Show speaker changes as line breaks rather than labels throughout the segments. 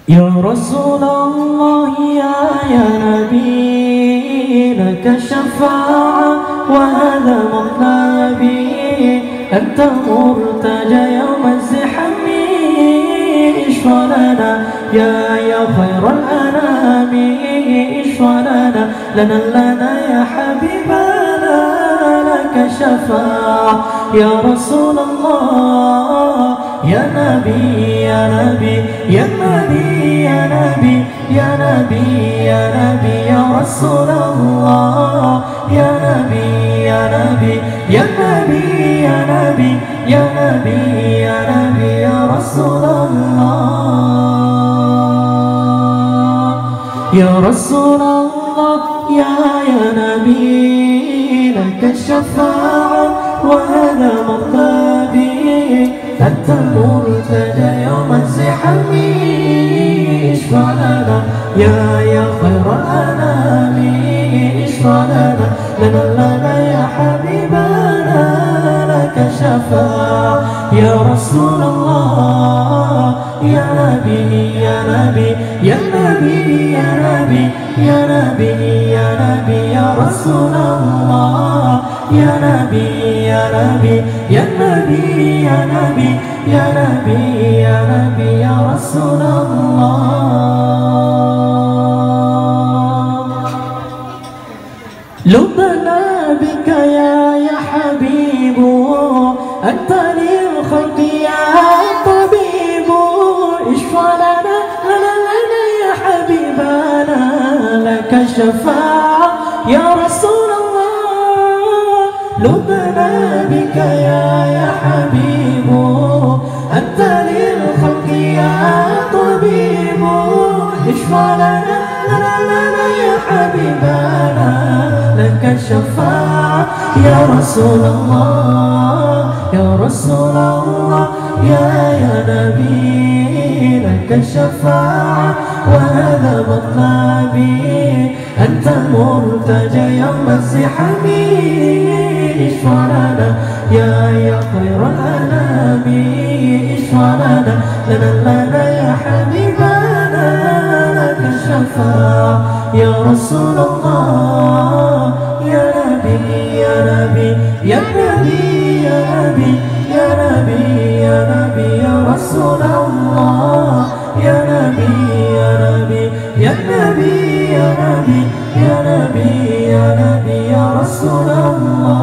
يا رسول الله يا نبي لك الشفاعة وهذا مطلبي، أنت مرتجى يوم الزحام، اشفع لنا يا خير الأنام، اشفع لنا يا حبيبنا، لك الشفاعة يا رسول الله يا نبي يا نبي يا نبي يا نبي يا نبي يا نبي يا رسول الله يا نبي يا نبي يا نبي يا نبي يا نبي يا نبي يا رسول الله يا رسول الله يا نبي لك الشفاعة وهذا مطلبي، أنت المرتجى يوم الزحام، اشفع لنا يا خير الأنام، اشفع لنا يا حبيبنا، لك الشفاعة يا رسول الله يا نبي يا نبي يا نبي يا نبي يا نبي يا نبي يا رسول الله يا نبي يا نبي يا نبي يا نبي يا نبي يا نبي يا رسول الله. لبنا بك يا حبيب، أنت للخلق يا طبيب، اشفع لنا يا حبيبنا، لك الشفاعة يا رسول الله. لبنا بك يا حبيب، أنت للخلق يا طبيب، اشفع لنا يا حبيبنا، لك الشفاعة يا رسول الله يا رسول الله يا نبي لك الشفاعة وهذا مطلبي، أنت المرتجى يوم الزحام، اشفع لنا يا خير الأنام، اشفع لنا يا حبيبنا، لك الشفاعة يا رسول الله يا نبي يا نبي يا نبي يا نبي يا نبي يا نبي يا رسول الله يا نبي يا نبي يا نبي يا نبي يا نبي يا نبي يا رسول الله.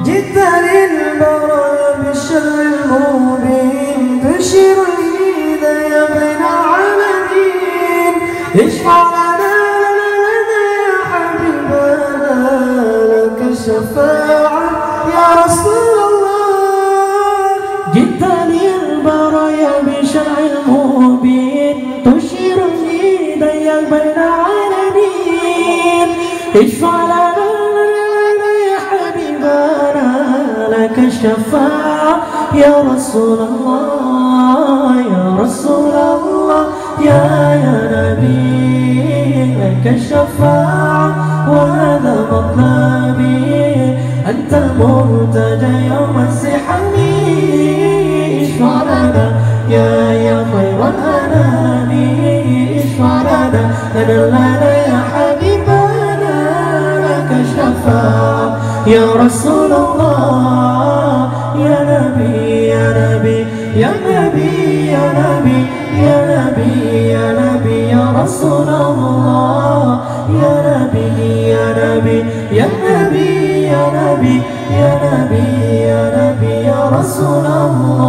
جئت للبرايا بالشر المبين، تشير الهدايا بين العالمين، اشفع لنا يا حبيبنا، لك الشفاعة يا رسول الله. جئت للبرايا بشرع المبين، تشير الهدايا بين العالمين، اشفع لنا يا حبيبنا، لك الشفاعة يا رسول الله يا رسول الله يا نبي لك الشفاعة وهذا مطلبي، أنت المرتجى يوم الزحام، اشفع لنا يا خير الأنام، اشفع لنا يا حبيبنا، لك الشفاعة يا رسول الله يا نبي يا نبي يا نبي يا نبي يا نبي يا نبي يا رسول الله يا نبي يا نبي يا نبي يا نبي يا نبي يا نبي يا رسول الله.